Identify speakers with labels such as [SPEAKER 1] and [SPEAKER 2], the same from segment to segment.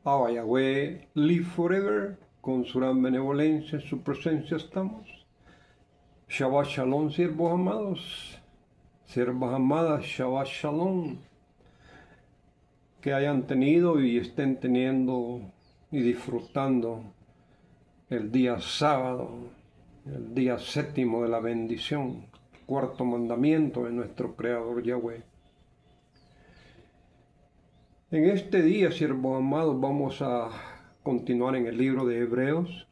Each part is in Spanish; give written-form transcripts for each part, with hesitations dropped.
[SPEAKER 1] Abba Yahweh, live forever, con su gran benevolencia, en su presencia estamos. Shabbat Shalom, siervos amados, siervas amadas, Shabbat Shalom. Que hayan tenido y estén teniendo y disfrutando el día sábado, el día séptimo de la bendición, cuarto mandamiento de nuestro Creador Yahweh. En este día, siervos amados, vamos a continuar en el libro de Hebreos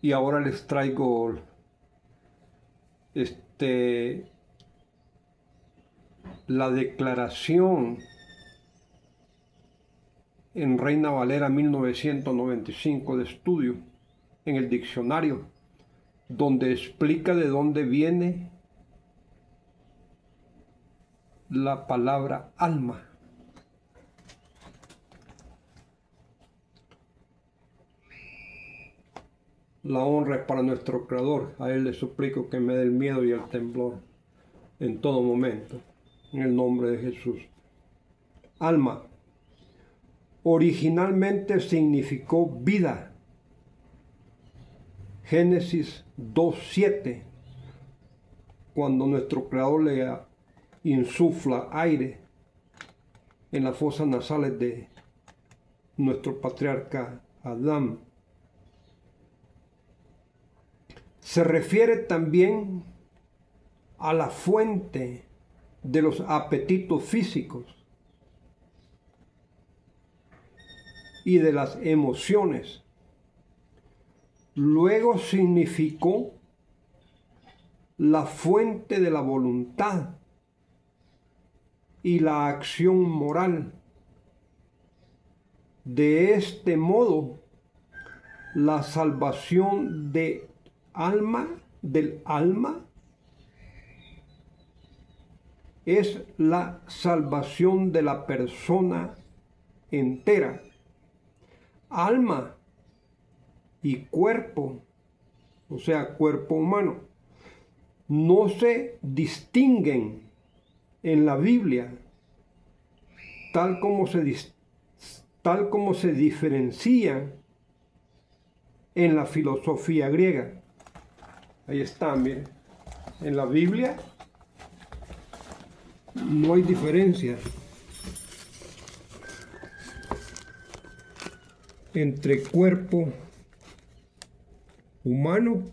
[SPEAKER 1] y ahora les traigo la declaración en Reina Valera 1995 de estudio en el diccionario, donde explica de dónde viene la palabra alma. La honra es para nuestro Creador. A Él le suplico que me dé el miedo y el temblor en todo momento, en el nombre de Jesús. Alma originalmente significó vida. Génesis 2:7, cuando nuestro Creador le insufla aire en las fosas nasales de nuestro patriarca Adán. Se refiere también a la fuente de los apetitos físicos y de las emociones. Luego significó la fuente de la voluntad y la acción moral. De este modo, la salvación del alma es la salvación de la persona entera. Alma y cuerpo, o sea, cuerpo humano, no se distinguen en la Biblia, tal como se diferencian en la filosofía griega. Ahí está, miren. En la Biblia no hay diferencia entre cuerpo humano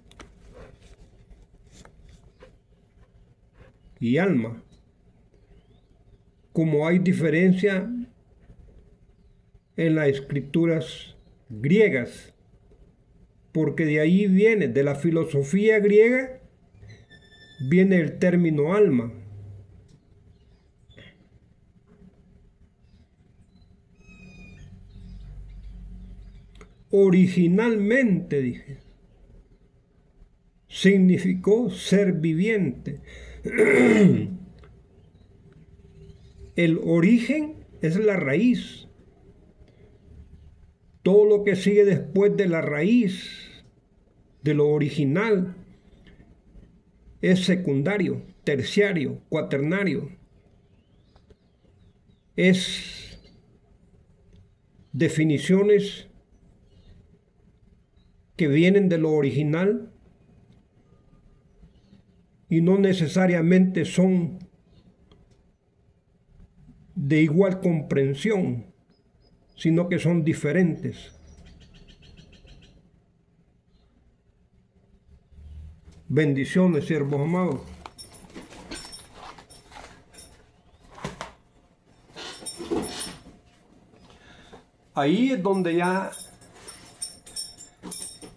[SPEAKER 1] y alma, como hay diferencia en las escrituras griegas, porque de ahí viene, de la filosofía griega, viene el término alma. Originalmente, dije, significó ser viviente. El origen es la raíz. Todo lo que sigue después de la raíz, de lo original, es secundario, terciario, cuaternario. Es definiciones que vienen de lo original y no necesariamente son de igual comprensión, sino que son diferentes. Bendiciones, siervos amados. Ahí es donde ya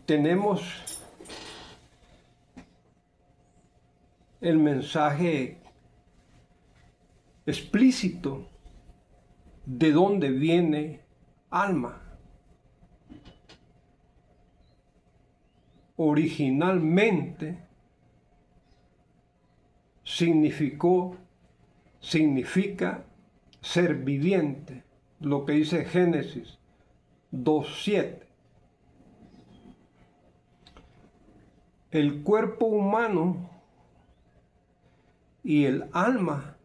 [SPEAKER 1] tenemos el mensaje explícito de dónde viene alma. Originalmente significa ser viviente, lo que dice Génesis 2:7. El cuerpo humano y el alma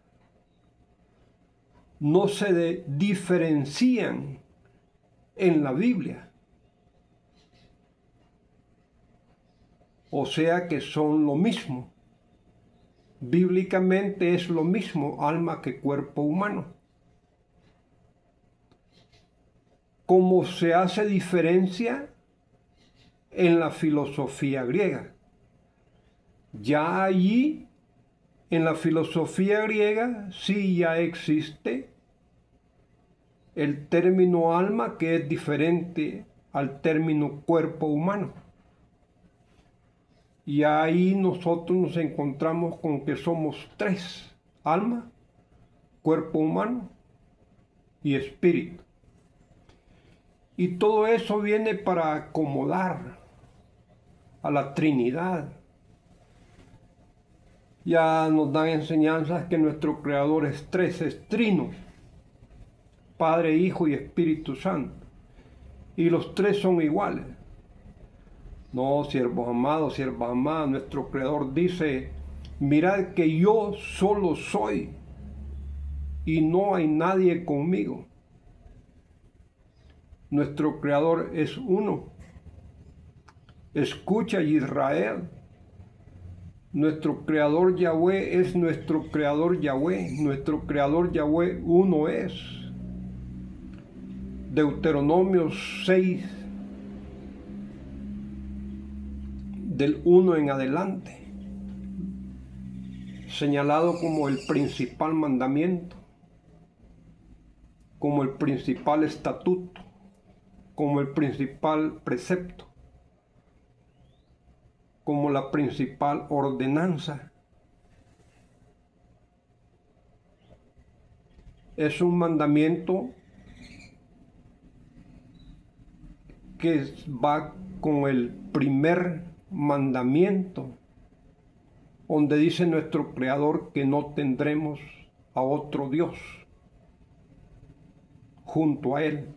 [SPEAKER 1] no se diferencian en la Biblia. O sea que son lo mismo. Bíblicamente es lo mismo alma que cuerpo humano. Como se hace diferencia en la filosofía griega. Ya allí, en la filosofía griega, sí ya existe el término alma, que es diferente al término cuerpo humano. Y ahí nosotros nos encontramos con que somos tres: alma, cuerpo humano y espíritu. Y todo eso viene para acomodar a la Trinidad. Ya nos dan enseñanzas que nuestro Creador es tres, es trino: Padre, Hijo y Espíritu Santo. Y los tres son iguales. No, siervos amados, siervas amadas, nuestro Creador dice: mirad que yo solo soy y no hay nadie conmigo. Nuestro Creador es uno. Escucha, Israel. Nuestro Creador Yahweh es nuestro Creador Yahweh. Nuestro Creador Yahweh uno es. Deuteronomio 6, del 1 en adelante, señalado como el principal mandamiento, como el principal estatuto, como el principal precepto, como la principal ordenanza. Es un mandamiento que va con el primer mandamiento, donde dice nuestro Creador que no tendremos a otro Dios junto a Él.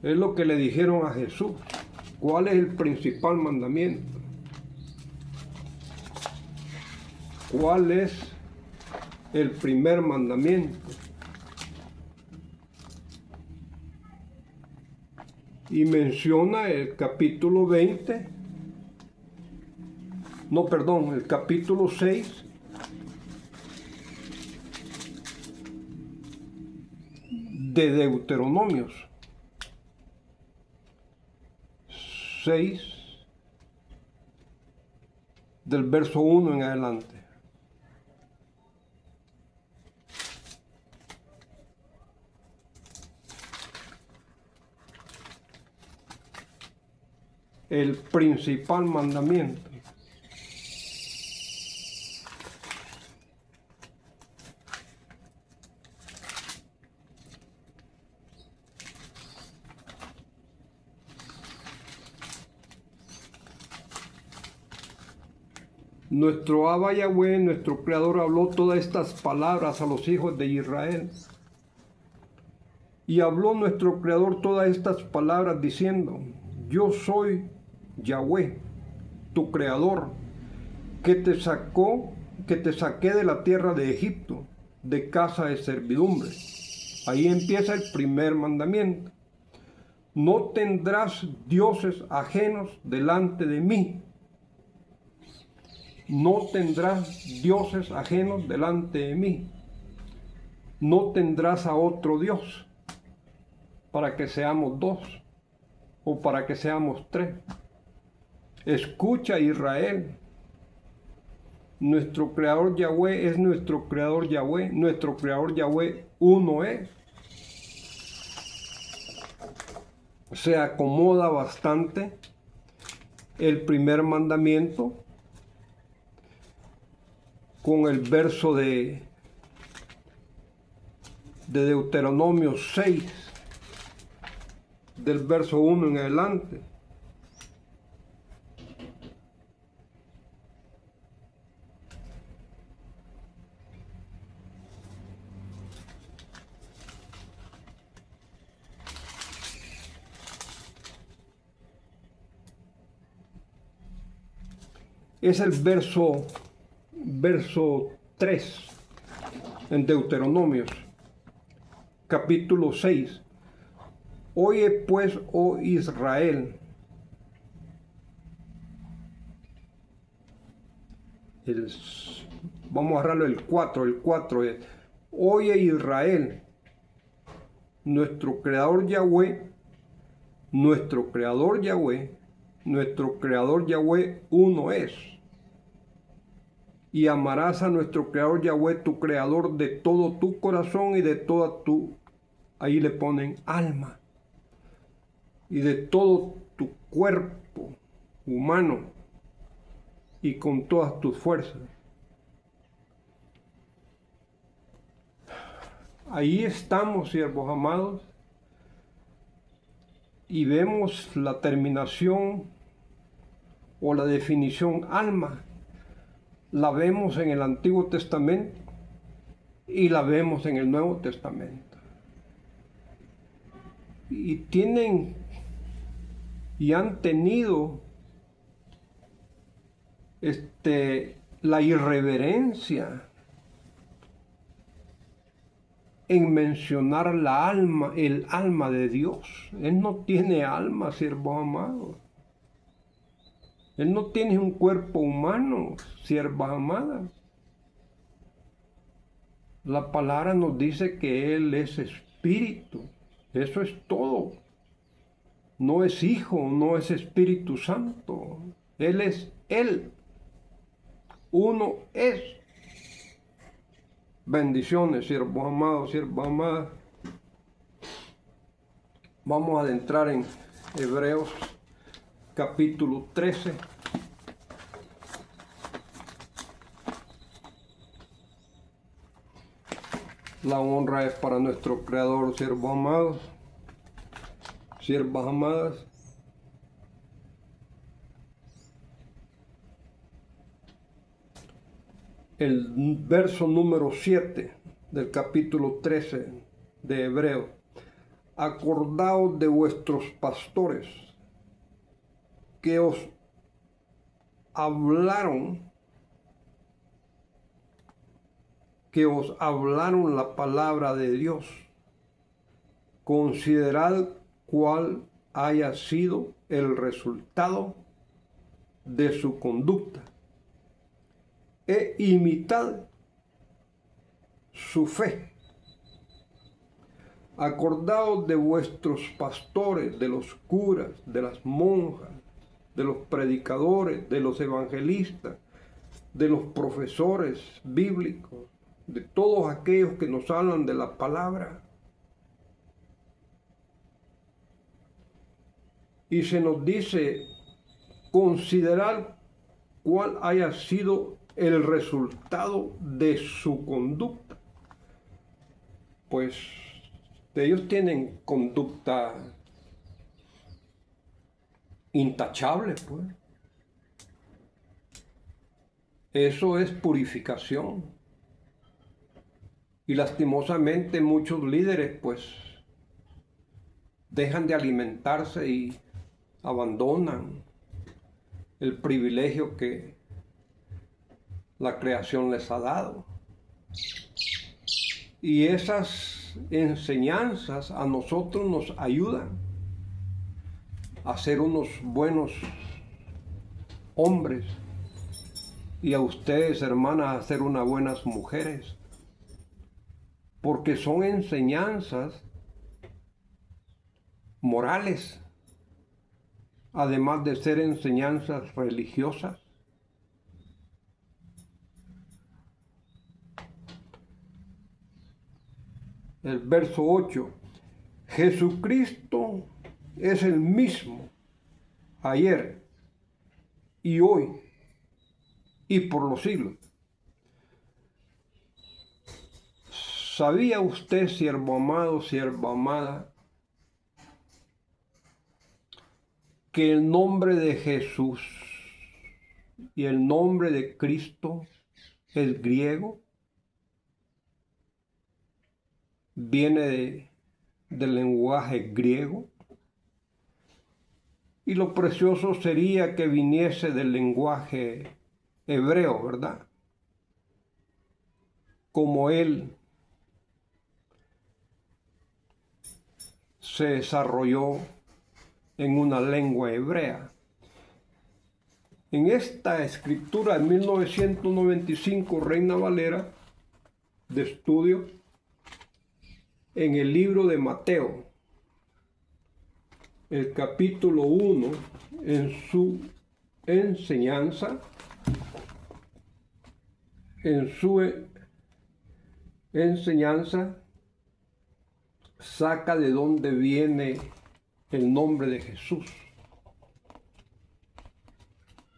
[SPEAKER 1] Es lo que le dijeron a Jesús. ¿Cuál es el principal mandamiento? ¿Cuál es el primer mandamiento? Y menciona el capítulo 20, no, perdón, el capítulo 6 de Deuteronomios. 6 del verso 1 en adelante. El principal mandamiento. Nuestro Abba Yahweh, nuestro Creador, habló todas estas palabras a los hijos de Israel. Y habló nuestro Creador todas estas palabras diciendo: yo soy Yahweh, tu Creador, que te saqué de la tierra de Egipto, de casa de servidumbre. Ahí empieza el primer mandamiento. No tendrás dioses ajenos delante de mí. No tendrás dioses ajenos delante de mí. No tendrás a otro Dios, para que seamos dos o para que seamos tres. Escucha, Israel. Nuestro Creador Yahweh es nuestro Creador Yahweh. Nuestro Creador Yahweh uno es. Se acomoda bastante el primer mandamiento con el verso de Deuteronomio 6, del verso 1 en adelante. Es el verso 3 en Deuteronomios. capítulo 6. Oye pues, oh Israel, vamos a agarrarlo el 4 es, oye Israel, nuestro creador Yahweh, nuestro creador Yahweh, nuestro creador Yahweh uno es. Y amarás a nuestro creador Yahweh, tu creador, de todo tu corazón y de toda tu, ahí le ponen alma, y de todo tu cuerpo humano y con todas tus fuerzas. Ahí estamos, siervos amados, y vemos la terminación o la definición alma. La vemos en el Antiguo Testamento y la vemos en el Nuevo Testamento. Y tienen y han tenido la irreverencia en mencionar la alma, el alma de Dios. Él no tiene alma, siervos amados. Él no tiene un cuerpo humano, siervas amadas. La palabra nos dice que Él es espíritu. Eso es todo. No es Hijo, no es Espíritu Santo. Él es Él. Uno es. Bendiciones, siervos amados, siervas amadas. Vamos a adentrar en Hebreos capítulo 13. La honra es para nuestro Creador, siervos amados, siervas amadas. El verso número 7 del capítulo 13 de Hebreos. Acordaos de vuestros pastores que os hablaron la palabra de Dios. Considerad cuál haya sido el resultado de su conducta e imitad su fe. Acordaos de vuestros pastores, de los curas, de las monjas, de los predicadores, de los evangelistas, de los profesores bíblicos, de todos aquellos que nos hablan de la palabra. Y se nos dice, considerar cuál haya sido el resultado de su conducta. Pues ellos tienen conducta intachable, pues. Eso es purificación. Y lastimosamente muchos líderes, pues, dejan de alimentarse y abandonan el privilegio que la creación les ha dado. Y esas enseñanzas a nosotros nos ayudan a ser unos buenos hombres y a ustedes, hermanas, a ser unas buenas mujeres, porque son enseñanzas morales, además de ser enseñanzas religiosas. El verso 8, Jesucristo es el mismo ayer y hoy y por los siglos. ¿Sabía usted, siervo amado, sierva amada, que el nombre de Jesús y el nombre de Cristo es griego? Viene del lenguaje griego. Y lo precioso sería que viniese del lenguaje hebreo, ¿verdad? Como Él se desarrolló en una lengua hebrea. En esta escritura de 1995, Reina Valera, de estudio, en el libro de Mateo, el capítulo 1, en su enseñanza, saca de dónde viene el nombre de Jesús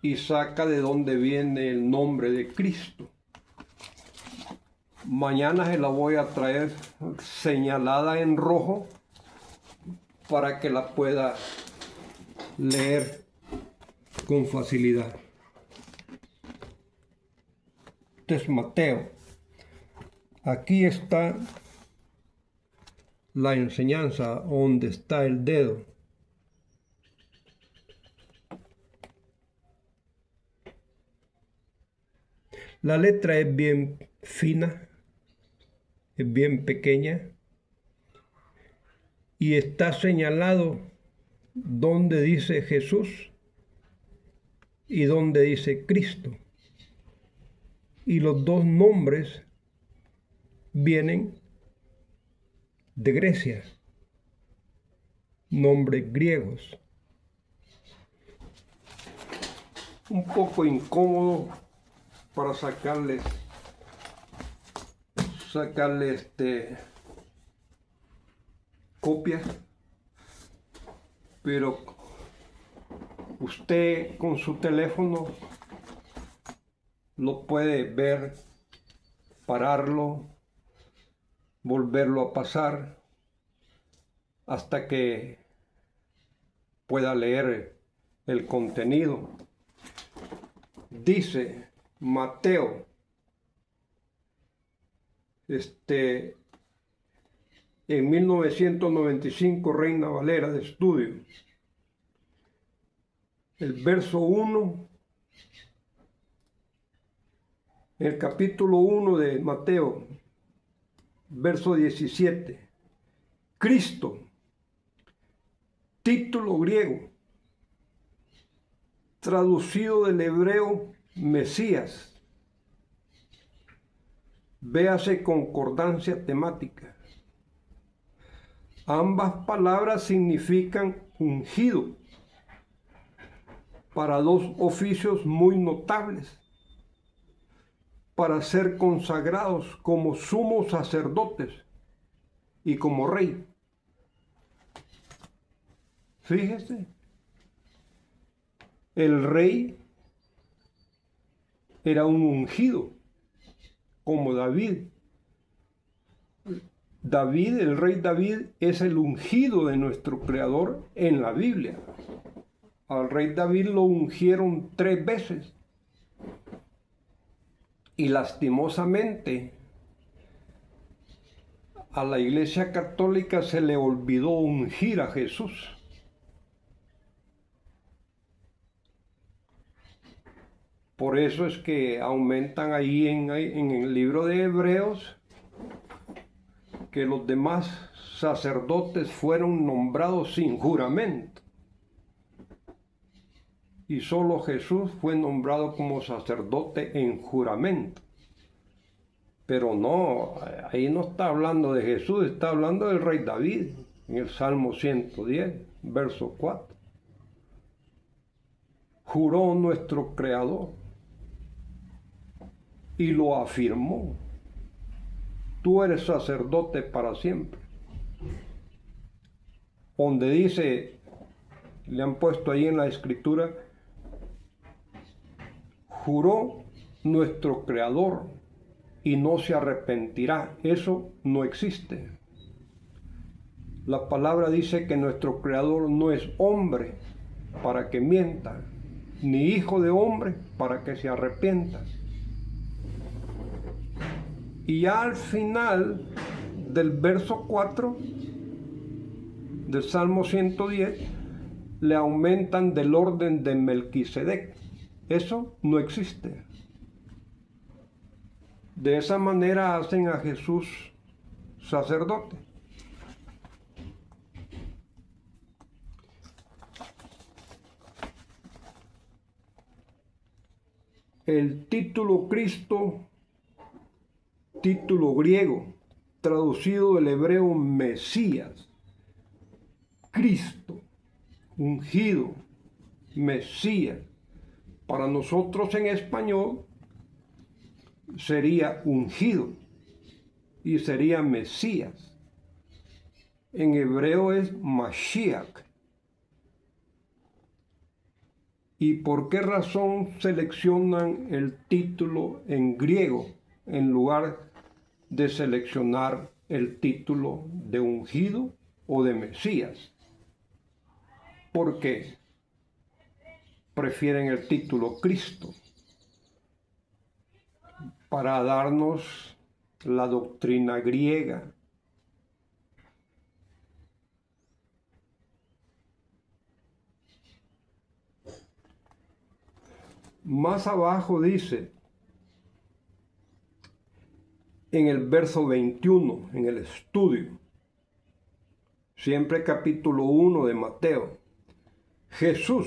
[SPEAKER 1] y saca de dónde viene el nombre de Cristo. Mañana se la voy a traer señalada en rojo para que la pueda leer con facilidad. Este es Mateo. Aquí está la enseñanza donde está el dedo. La letra es bien fina, es bien pequeña y está señalado donde dice Jesús y donde dice Cristo. Y los dos nombres vienen de Grecia, nombres griegos. Un poco incómodo para sacarle copias, pero usted con su teléfono lo puede ver, pararlo, volverlo a pasar hasta que pueda leer el contenido. Dice Mateo, en 1995, Reina Valera de estudio, el verso 1, el capítulo 1 de Mateo, verso 17. Cristo, título griego, traducido del hebreo Mesías. Véase concordancia temática. Ambas palabras significan ungido para dos oficios muy notables: para ser consagrados como sumos sacerdotes y como rey. Fíjese, el rey era un ungido, como David. El rey David es el ungido de nuestro Creador en la Biblia. Al rey David lo ungieron 3 veces. Y lastimosamente a la Iglesia Católica se le olvidó ungir a Jesús. Por eso es que aumentan ahí en el libro de Hebreos que los demás sacerdotes fueron nombrados sin juramento. Y solo Jesús fue nombrado como sacerdote en juramento. Pero no, ahí no está hablando de Jesús, está hablando del rey David, en el Salmo 110, verso 4. Juró nuestro Creador y lo afirmó: tú eres sacerdote para siempre. Donde dice, le han puesto ahí en la escritura, juró nuestro Creador y no se arrepentirá. Eso no existe. La palabra dice que nuestro Creador no es hombre para que mienta, ni hijo de hombre para que se arrepienta. Y ya al final del verso 4 del Salmo 110, le aumentan del orden de Melquisedec. Eso no existe. De esa manera hacen a Jesús sacerdote. El título Cristo, título griego, traducido del hebreo Mesías, Cristo, ungido, Mesías. Para nosotros en español sería ungido y sería Mesías. En hebreo es Mashiach. ¿Y por qué razón seleccionan el título en griego en lugar de seleccionar el título de ungido o de Mesías? ¿Por qué prefieren el título Cristo? Para darnos la doctrina griega. Más abajo dice, en el verso 21, en el estudio, siempre capítulo 1 de Mateo, Jesús,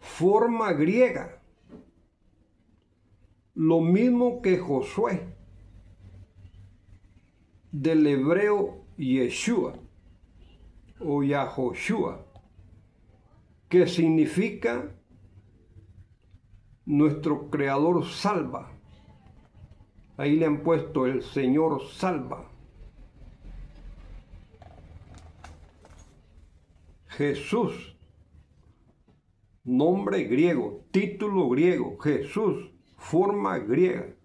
[SPEAKER 1] forma griega, lo mismo que Josué, del hebreo Yeshua o Yahoshua, que significa nuestro Creador salva. Ahí le han puesto el Señor salva. Jesús, nombre griego, título griego, Jesús, forma griega.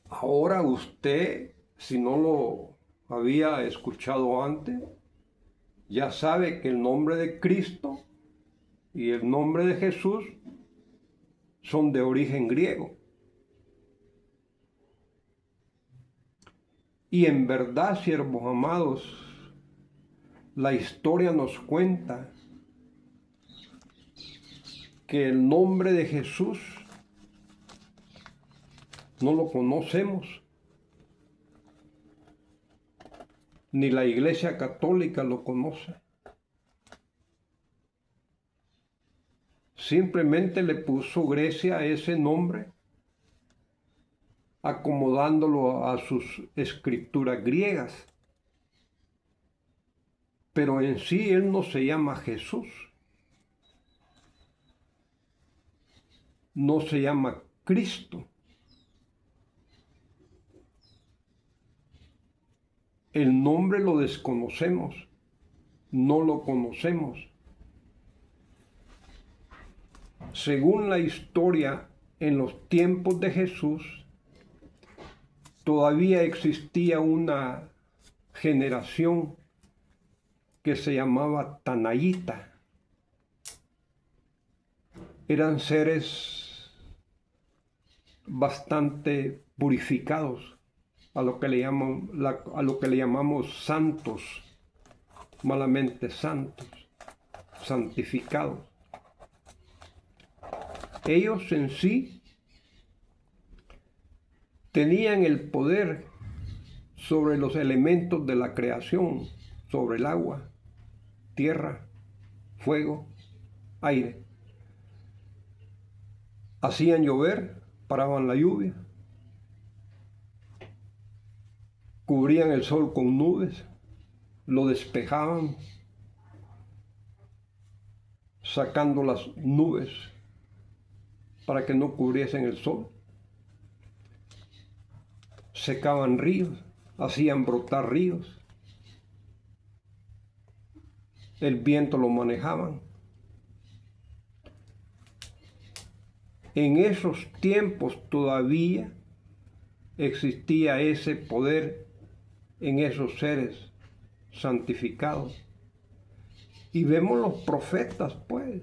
[SPEAKER 1] Ahora usted, si no lo había escuchado antes, ya sabe que el nombre de Cristo y el nombre de Jesús son de origen griego. Y en verdad, siervos amados, la historia nos cuenta que el nombre de Jesús no lo conocemos, ni la Iglesia Católica lo conoce. Simplemente le puso Grecia ese nombre, acomodándolo a sus escrituras griegas. Pero en sí él no se llama Jesús, no se llama Cristo. El nombre lo desconocemos, no lo conocemos. Según la historia, en los tiempos de Jesús, todavía existía una generación que se llamaba Tanaíta. Eran seres bastante purificados, a lo que le llamamos santos, malamente santos, santificados. Ellos en sí tenían el poder sobre los elementos de la creación, sobre el agua, tierra, fuego, aire. Hacían llover, paraban la lluvia, cubrían el sol con nubes, lo despejaban, sacando las nubes para que no cubriesen el sol. Secaban ríos, hacían brotar ríos. El viento lo manejaban. En esos tiempos todavía existía ese poder en esos seres santificados. Y vemos los profetas, pues.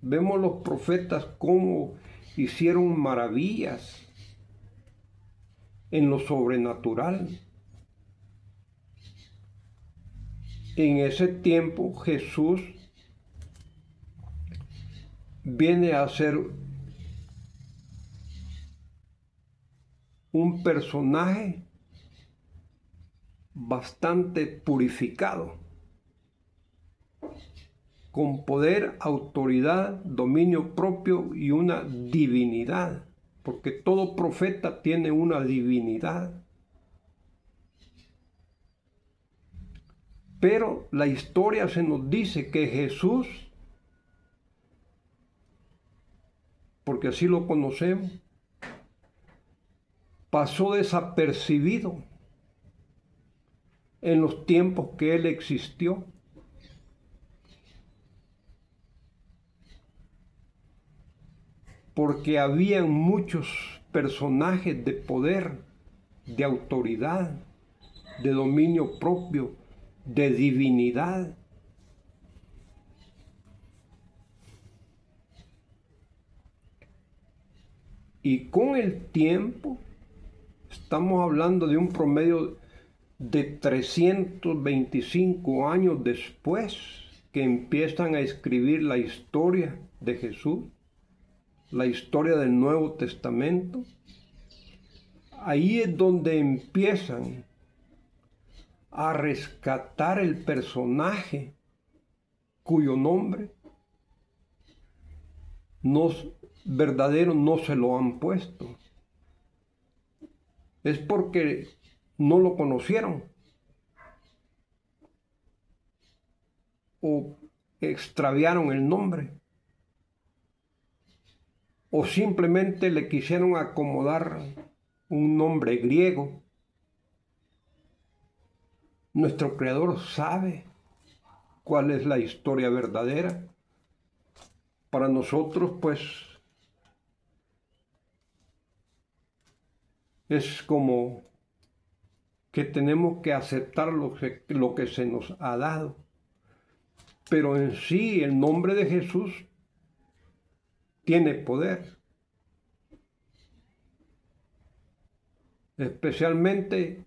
[SPEAKER 1] Vemos los profetas cómo hicieron maravillas en lo sobrenatural. En ese tiempo Jesús viene a ser un personaje bastante purificado. con poder, autoridad, dominio propio y una divinidad, porque todo profeta tiene una divinidad. Pero la historia se nos dice que Jesús, porque así lo conocemos, pasó desapercibido en los tiempos que Él existió. Porque habían muchos personajes de poder, de autoridad, de dominio propio, de divinidad. Y con el tiempo, estamos hablando de un promedio de 325 años después que empiezan a escribir la historia de Jesús, la historia del Nuevo Testamento. Ahí es donde empiezan a rescatar el personaje cuyo nombre verdadero no se lo han puesto. Es porque no lo conocieron o extraviaron el nombre o simplemente le quisieron acomodar un nombre griego. Nuestro Creador sabe cuál es la historia verdadera. Para nosotros, pues, es como que tenemos que aceptar lo que se nos ha dado. Pero en sí, el nombre de Jesús tiene poder. Especialmente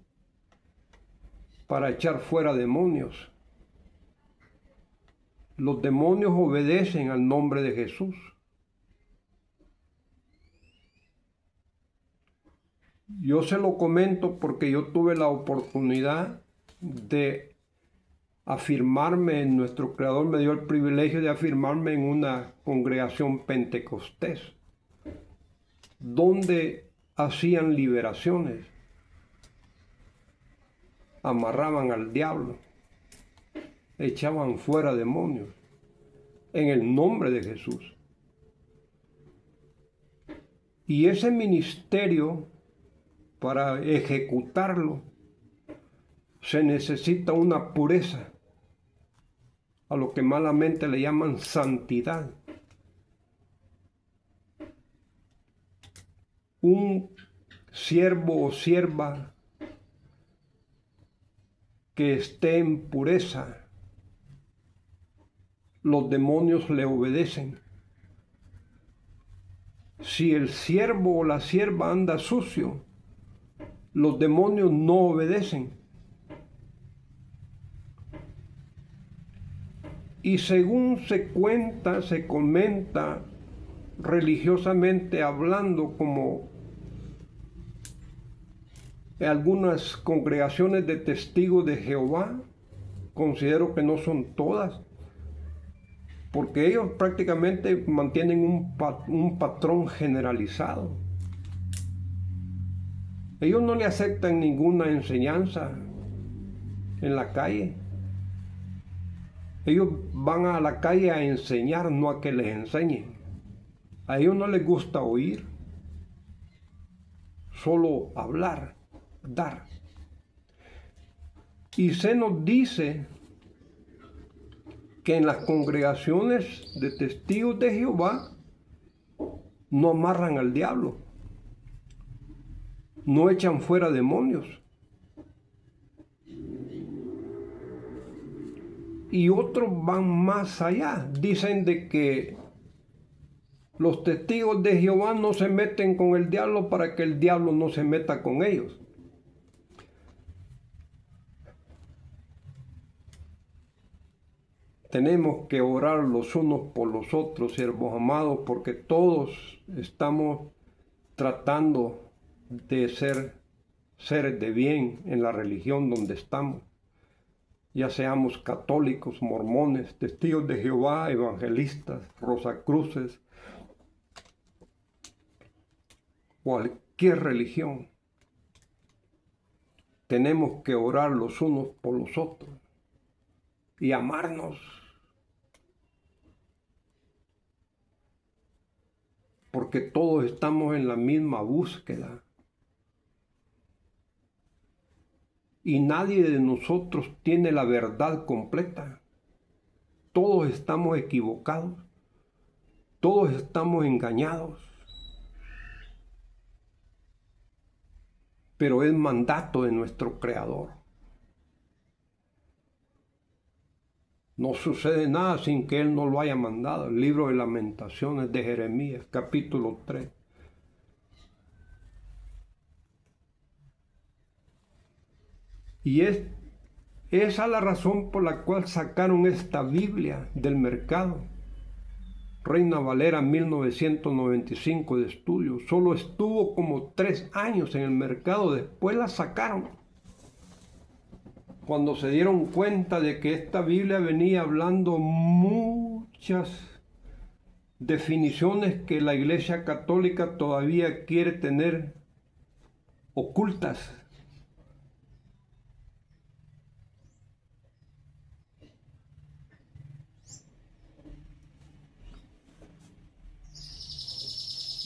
[SPEAKER 1] para echar fuera demonios. Los demonios obedecen al nombre de Jesús. Yo se lo comento porque yo tuve la oportunidad de afirmarme, nuestro Creador me dio el privilegio de afirmarme en una congregación pentecostés, donde hacían liberaciones, amarraban al diablo, echaban fuera demonios en el nombre de Jesús. Y ese ministerio, para ejecutarlo, se necesita una pureza, a lo que malamente le llaman santidad. Un siervo o sierva que esté en pureza, los demonios le obedecen. Si el siervo o la sierva anda sucio, los demonios no obedecen. Y según se cuenta, se comenta, religiosamente hablando, como en algunas congregaciones de testigos de Jehová, considero que no son todas, porque ellos prácticamente mantienen un patrón generalizado. Ellos no le aceptan ninguna enseñanza en la calle. Ellos van a la calle a enseñar, no a que les enseñen. A ellos no les gusta oír, solo hablar, dar. Y se nos dice que en las congregaciones de testigos de Jehová no amarran al diablo, no echan fuera demonios. Y otros van más allá, dicen de que los testigos de Jehová no se meten con el diablo para que el diablo no se meta con ellos. Tenemos que orar los unos por los otros, siervos amados, porque todos estamos tratando de ser seres de bien en la religión donde estamos. ya seamos católicos, mormones, testigos de Jehová, evangelistas, rosacruces, cualquier religión, tenemos que orar los unos por los otros y amarnos. Porque todos estamos en la misma búsqueda. Y nadie de nosotros tiene la verdad completa. Todos estamos equivocados. Todos estamos engañados. Pero es mandato de nuestro Creador. No sucede nada sin que Él no lo haya mandado. El libro de Lamentaciones de Jeremías, capítulo 3. Y es esa la razón por la cual sacaron esta Biblia del mercado. Reina Valera 1995 de estudio. Solo estuvo como 3 años en el mercado, después la sacaron. Cuando se dieron cuenta de que esta Biblia venía hablando muchas definiciones que la Iglesia Católica todavía quiere tener ocultas.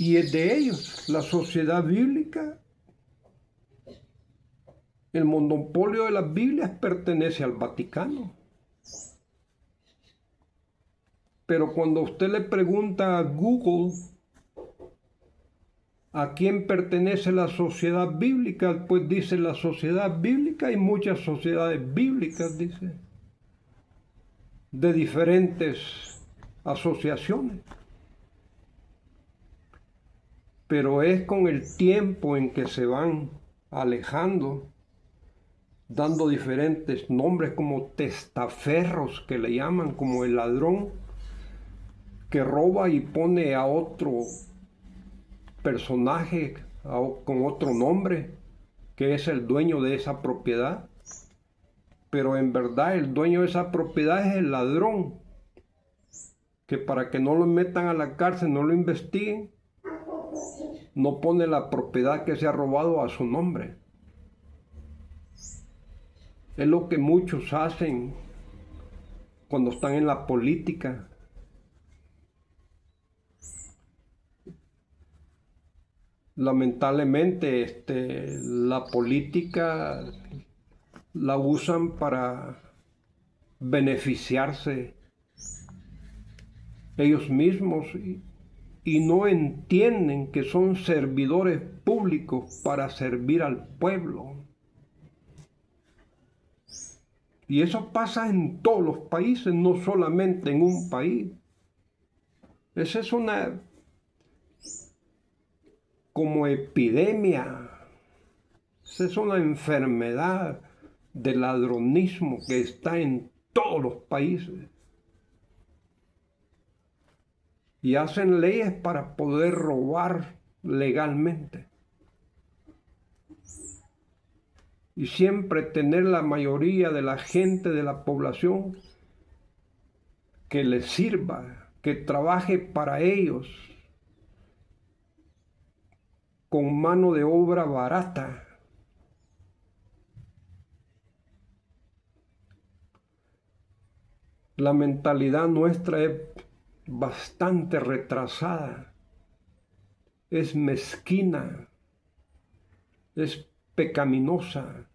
[SPEAKER 1] Y es de ellos, la sociedad bíblica. El monopolio de las Biblias pertenece al Vaticano. Pero cuando usted le pregunta a Google a quién pertenece la sociedad bíblica, pues dice la sociedad bíblica. Hay muchas sociedades bíblicas, dice, de diferentes asociaciones. Pero es con el tiempo en que se van alejando, dando diferentes nombres como testaferros, que le llaman, como el ladrón que roba y pone a otro personaje con otro nombre, que es el dueño de esa propiedad. Pero en verdad el dueño de esa propiedad es el ladrón, que para que no lo metan a la cárcel, no lo investiguen, no pone la propiedad que se ha robado a su nombre. Es lo que muchos hacen cuando están en la política. Lamentablemente, la política la usan para beneficiarse ellos mismos y no entienden que son servidores públicos para servir al pueblo. Y eso pasa en todos los países, no solamente en un país. Esa es una como epidemia. Esa es una enfermedad de ladronismo que está en todos los países. Y hacen leyes para poder robar legalmente. Y siempre tener la mayoría de la gente de la población que les sirva, que trabaje para ellos, con mano de obra barata. La mentalidad nuestra es bastante retrasada, es mezquina, es pecaminosa.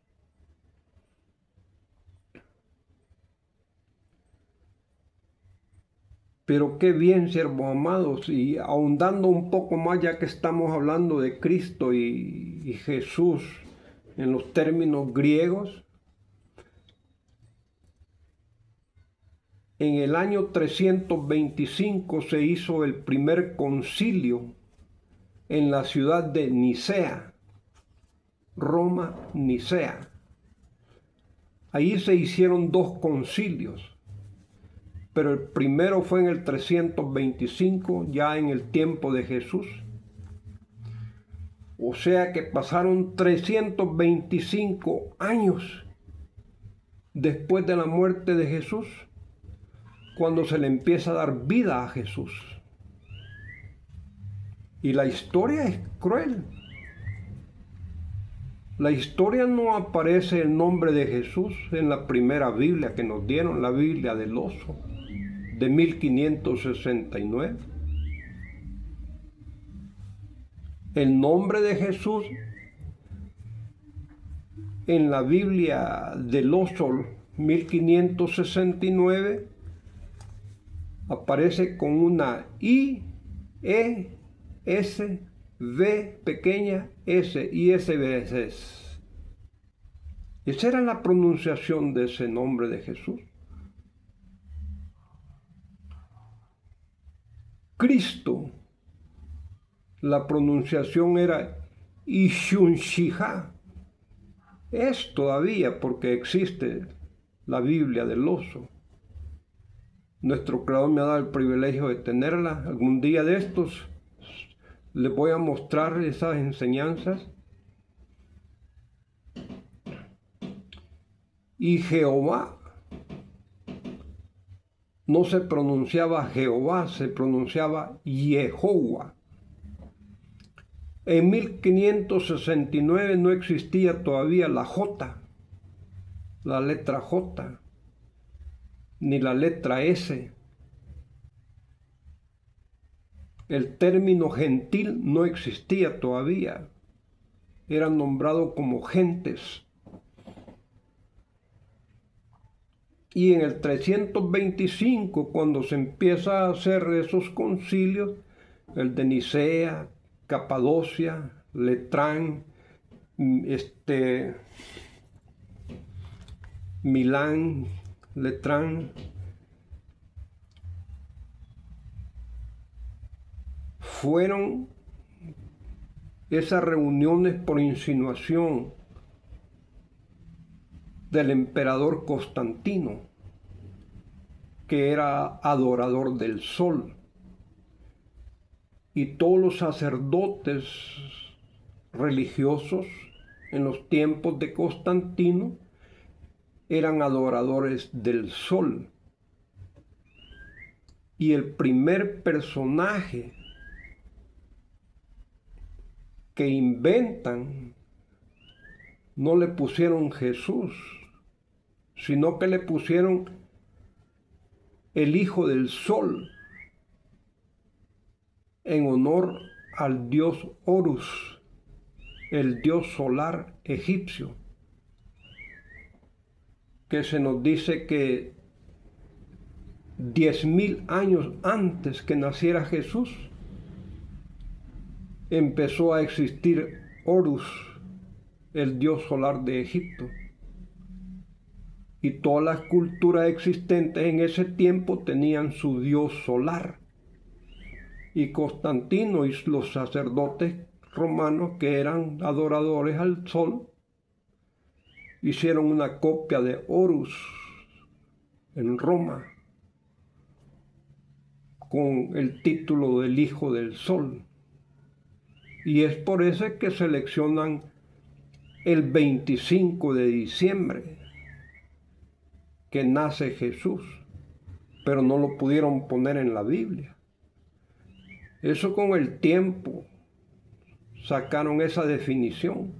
[SPEAKER 1] Pero qué bien, siervos amados, y ahondando un poco más, ya que estamos hablando de Cristo y Jesús en los términos griegos, en el año 325 se hizo el primer concilio en la ciudad de Nicea, Roma, Nicea. Ahí se hicieron 2 concilios. Pero el primero fue en el 325, ya en el tiempo de Jesús. O sea que pasaron 325 años después de la muerte de Jesús, cuando se le empieza a dar vida a Jesús. Y la historia es cruel. La historia no aparece el nombre de Jesús en la primera Biblia que nos dieron, la Biblia del oso, de 1569. El nombre de Jesús en la Biblia del oso 1569 aparece con una I, E, S, V pequeña, S y S veces. Esa era la pronunciación de ese nombre de Jesús. Cristo, la pronunciación era Ishunshiha. Es todavía porque existe la Biblia del oso. Nuestro Creador me ha dado el privilegio de tenerla. Algún día de estos les voy a mostrar esas enseñanzas. Y Jehová no se pronunciaba Jehová, se pronunciaba Yehová. En 1569 no existía todavía la J, la letra J, ni la letra S. El término gentil no existía todavía. Eran nombrados como gentes. Y en el 325, cuando se empieza a hacer esos concilios, el de Nicea, Capadocia, Letrán, Milán, Letrán, fueron esas reuniones por insinuación del emperador Constantino, que era adorador del sol, y todos los sacerdotes religiosos en los tiempos de Constantino eran adoradores del sol. Y el primer personaje que inventan no le pusieron Jesús, sino que le pusieron el hijo del sol, en honor al dios Horus, el dios solar egipcio, que se nos dice que 10.000 años antes que naciera Jesús, empezó a existir Horus, el dios solar de Egipto. Y todas las culturas existentes en ese tiempo tenían su dios solar. Y Constantino y los sacerdotes romanos, que eran adoradores al sol, hicieron una copia de Horus en Roma con el título del Hijo del Sol. Y es por eso que seleccionan el 25 de diciembre, que nace Jesús, pero no lo pudieron poner en la Biblia. Eso con el tiempo sacaron esa definición,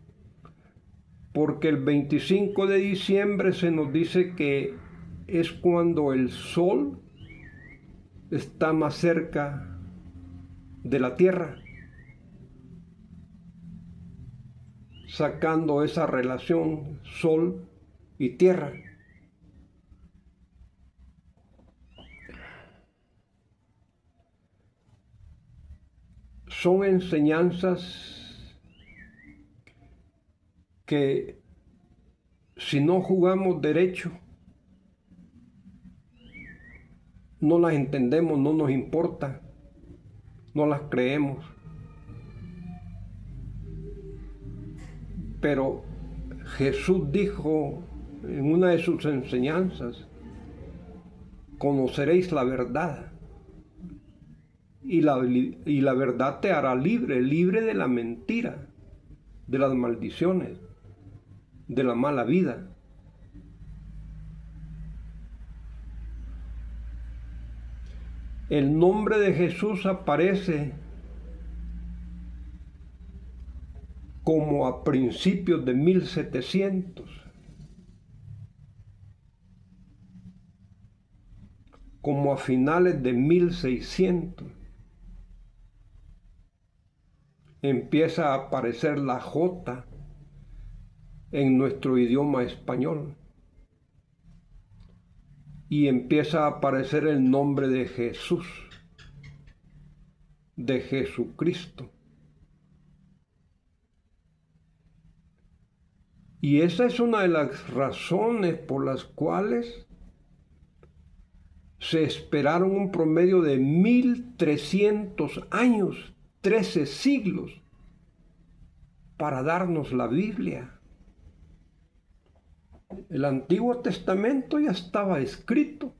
[SPEAKER 1] porque el 25 de diciembre se nos dice que es cuando el sol está más cerca de la tierra, sacando esa relación sol y tierra. Son enseñanzas que si no jugamos derecho, no las entendemos, no nos importa, no las creemos. Pero Jesús dijo en una de sus enseñanzas: conoceréis la verdad, y la verdad te hará libre, libre de la mentira, de las maldiciones, de la mala vida. el nombre de Jesús aparece como a principios de 1700, como a finales de 1600. Empieza a aparecer la J en nuestro idioma español y empieza a aparecer el nombre de Jesús, de Jesucristo. Y esa es una de las razones por las cuales se esperaron un promedio de 1300 años, 13 siglos, para darnos la Biblia. El Antiguo Testamento ya estaba escrito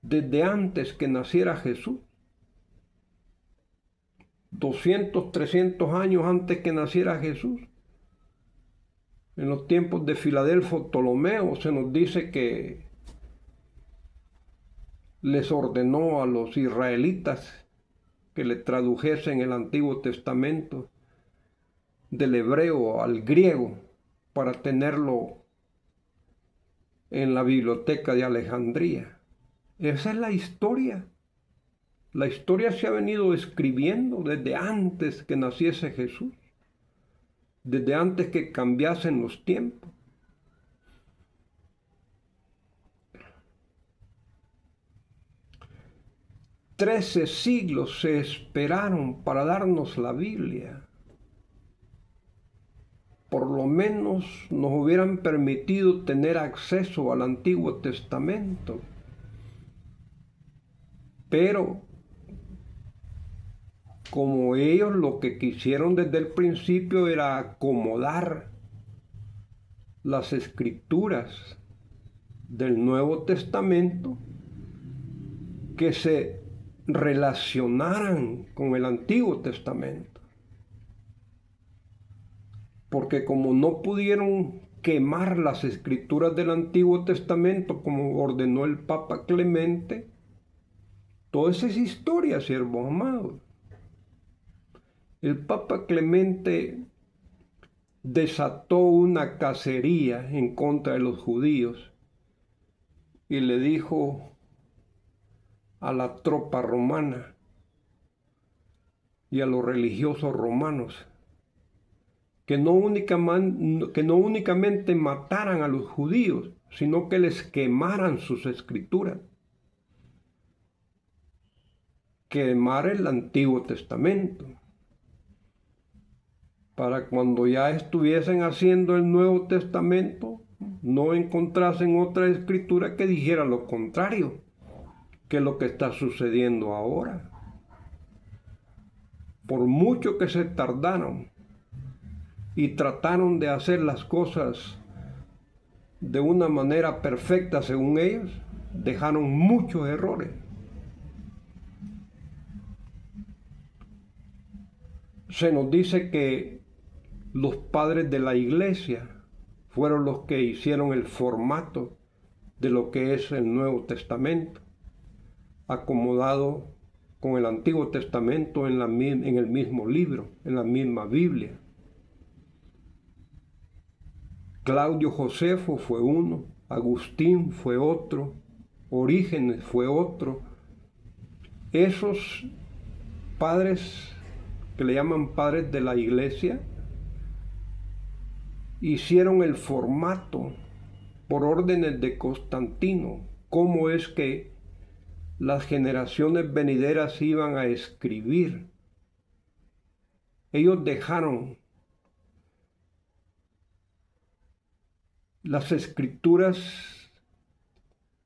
[SPEAKER 1] desde antes que naciera Jesús. 200, 300 años antes que naciera Jesús. En los tiempos de Filadelfo Ptolomeo se nos dice que les ordenó a los israelitas que le tradujesen el Antiguo Testamento del hebreo al griego para tenerlo en la biblioteca de Alejandría. Esa es la historia. La historia se ha venido escribiendo desde antes que naciese Jesús, desde antes que cambiasen los tiempos. Trece siglos se esperaron para darnos la Biblia. Por lo menos nos hubieran permitido tener acceso al Antiguo Testamento. Pero como ellos lo que quisieron desde el principio era acomodar las escrituras del Nuevo Testamento que se relacionaran con el Antiguo Testamento. Porque como no pudieron quemar las escrituras del Antiguo Testamento como ordenó el Papa Clemente, toda esa es historia, siervos amados. El Papa Clemente desató una cacería en contra de los judíos y le dijo a la tropa romana y a los religiosos romanos que no únicamente mataran a los judíos, sino que les quemaran sus escrituras. Quemar el Antiguo Testamento, para cuando ya estuviesen haciendo el Nuevo Testamento, no encontrasen otra escritura que dijera lo contrario que lo que está sucediendo ahora. Por mucho que se tardaron y trataron de hacer las cosas de una manera perfecta según ellos, dejaron muchos errores. Se nos dice que los padres de la iglesia fueron los que hicieron el formato de lo que es el Nuevo Testamento, acomodado con el Antiguo Testamento en el mismo libro, en la misma Biblia. Claudio Josefo fue uno, Agustín fue otro, Orígenes fue otro. Esos padres que le llaman padres de la iglesia hicieron el formato por órdenes de Constantino, cómo es que las generaciones venideras iban a escribir. Ellos dejaron las escrituras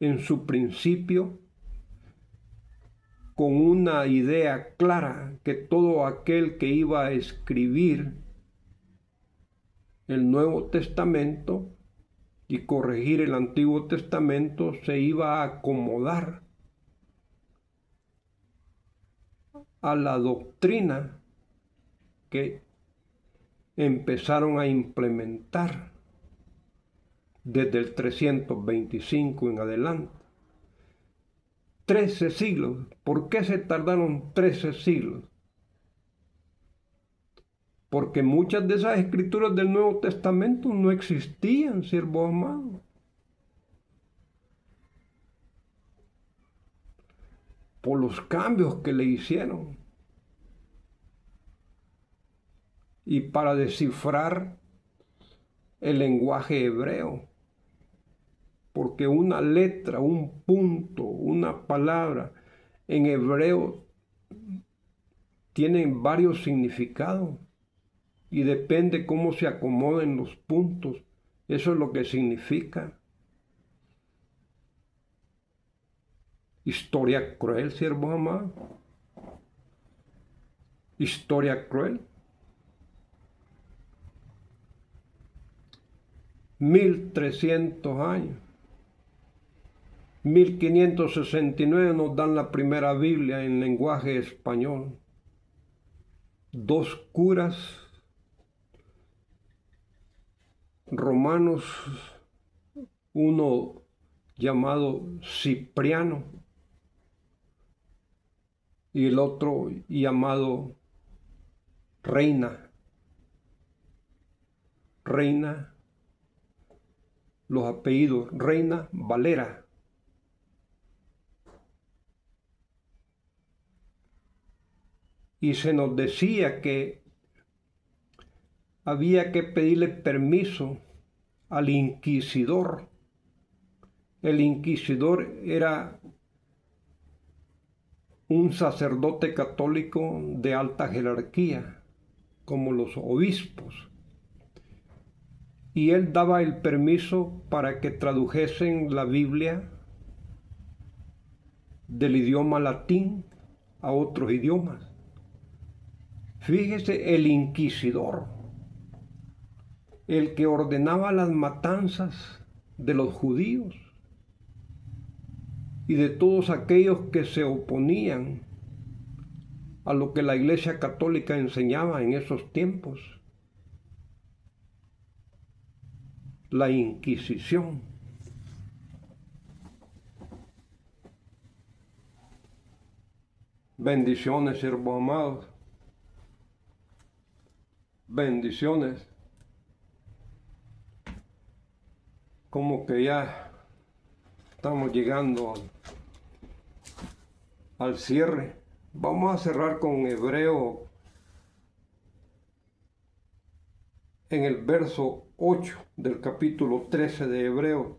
[SPEAKER 1] en su principio con una idea clara que todo aquel que iba a escribir el Nuevo Testamento y corregir el Antiguo Testamento se iba a acomodar a la doctrina que empezaron a implementar desde el 325 en adelante. 13 siglos. ¿Por qué se tardaron 13 siglos? Porque muchas de esas escrituras del Nuevo Testamento no existían, siervo amado. Por los cambios que le hicieron. Y para descifrar el lenguaje hebreo. Porque una letra, un punto, una palabra en hebreo tienen varios significados. Y depende cómo se acomoden los puntos. Eso es lo que significa. Historia cruel, siervos amados. Historia cruel. 1300 años. 1569 nos dan la primera Biblia en lenguaje español. 2 curas romanos, uno llamado Cipriano y el otro llamado Reina, los apellidos Reina Valera. Y se nos decía que había que pedirle permiso al inquisidor. El inquisidor era un sacerdote católico de alta jerarquía, como los obispos. Y él daba el permiso para que tradujesen la Biblia del idioma latín a otros idiomas. Fíjese, el inquisidor, el que ordenaba las matanzas de los judíos y de todos aquellos que se oponían a lo que la Iglesia Católica enseñaba en esos tiempos. La Inquisición. Bendiciones, siervos amados. Bendiciones. Como que ya estamos llegando al cierre. Vamos a cerrar con Hebreo en el verso 8 del capítulo 13 de Hebreo.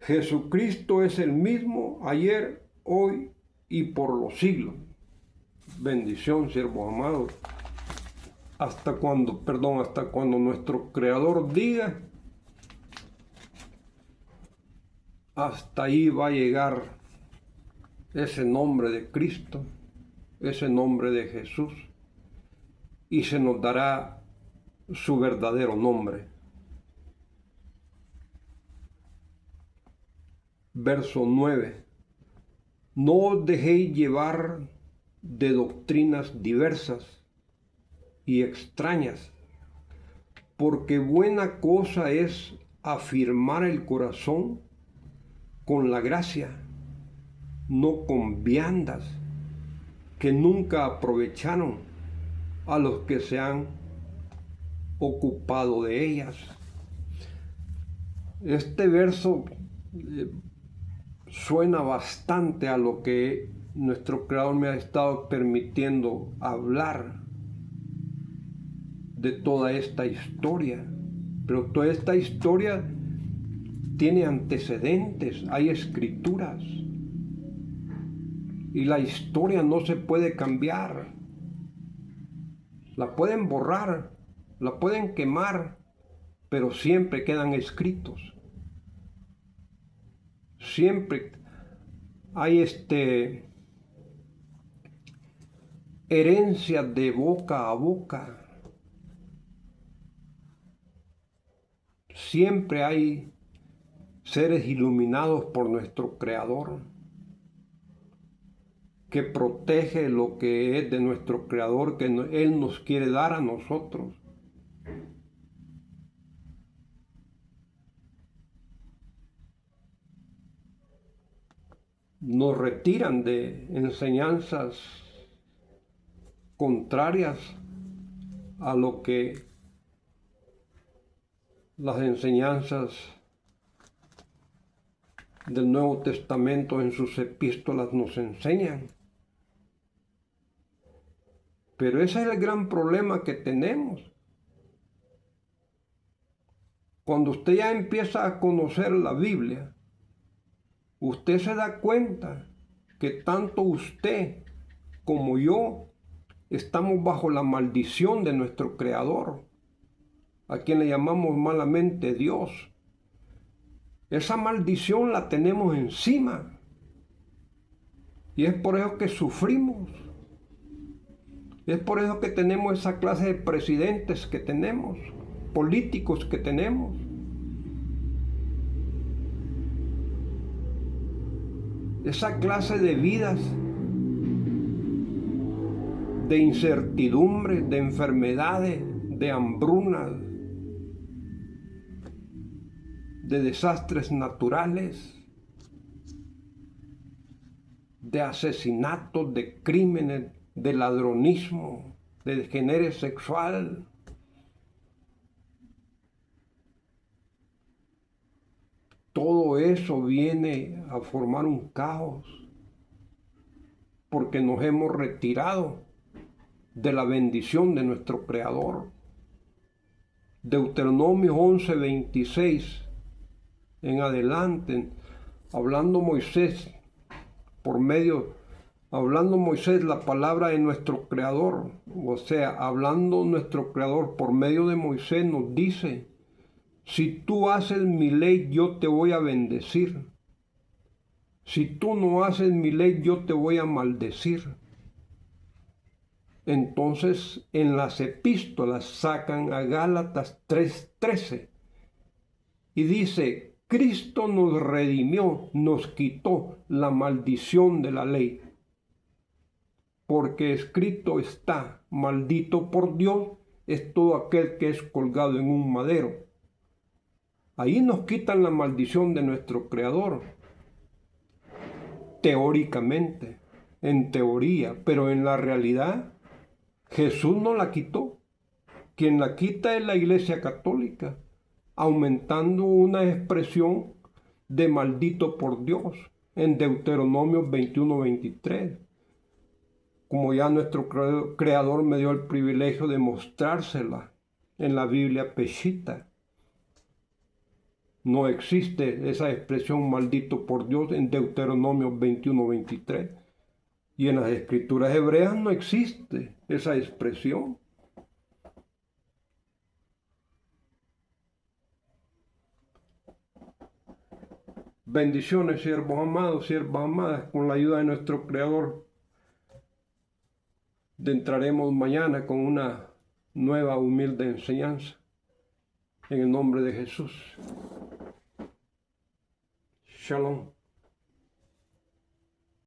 [SPEAKER 1] Jesucristo es el mismo ayer, hoy y por los siglos. Bendición, siervos amados. Hasta cuando nuestro Creador diga, hasta ahí va a llegar ese nombre de Cristo, ese nombre de Jesús, y se nos dará su verdadero nombre. Verso 9. No os dejéis llevar de doctrinas diversas y extrañas, porque buena cosa es afirmar el corazón con la gracia, no con viandas que nunca aprovecharon a los que se han ocupado de ellas. Este verso suena bastante a lo que nuestro Creador me ha estado permitiendo hablar de toda esta historia. Pero toda esta historia tiene antecedentes, hay escrituras. Y la historia no se puede cambiar. La pueden borrar, la pueden quemar, pero siempre quedan escritos. Siempre hay herencia de boca a boca. Siempre hay seres iluminados por nuestro Creador, que protege lo que es de nuestro Creador, que Él nos quiere dar a nosotros. nos retiran de enseñanzas contrarias a lo que las enseñanzas del Nuevo Testamento en sus epístolas nos enseñan. Pero ese es el gran problema que tenemos. Cuando usted ya empieza a conocer la Biblia, usted se da cuenta que tanto usted como yo estamos bajo la maldición de nuestro Creador, a quien le llamamos malamente Dios. Esa maldición la tenemos encima y es por eso que sufrimos. Es por eso que tenemos esa clase de presidentes que tenemos, políticos que tenemos. Esa clase de vidas, de incertidumbre, de enfermedades, de hambrunas, de desastres naturales, de asesinatos, de crímenes, de ladronismo, de degenere sexual. Todo eso viene a formar un caos porque nos hemos retirado de la bendición de nuestro Creador. Deuteronomio 11:26 en adelante, hablando Moisés la palabra de nuestro Creador, o sea, hablando nuestro Creador por medio de Moisés nos dice: si tú haces mi ley, yo te voy a bendecir. Si tú no haces mi ley, yo te voy a maldecir. Entonces, en las epístolas sacan a Gálatas 3:13 y dice: Cristo nos redimió, nos quitó la maldición de la ley. Porque escrito está: maldito por Dios es todo aquel que es colgado en un madero. Ahí nos quitan la maldición de nuestro Creador, teóricamente, en teoría, pero en la realidad Jesús no la quitó. Quien la quita es la Iglesia Católica, aumentando una expresión de maldito por Dios en Deuteronomio 21:23. Como ya nuestro Creador me dio el privilegio de mostrársela en la Biblia Peshitta. No existe esa expresión maldito por Dios en Deuteronomio 21:23. Y en las escrituras hebreas no existe esa expresión. Bendiciones, siervos amados, siervas amadas, con la ayuda de nuestro Creador. Entraremos mañana con una nueva humilde enseñanza. En el nombre de Jesús. Shalom.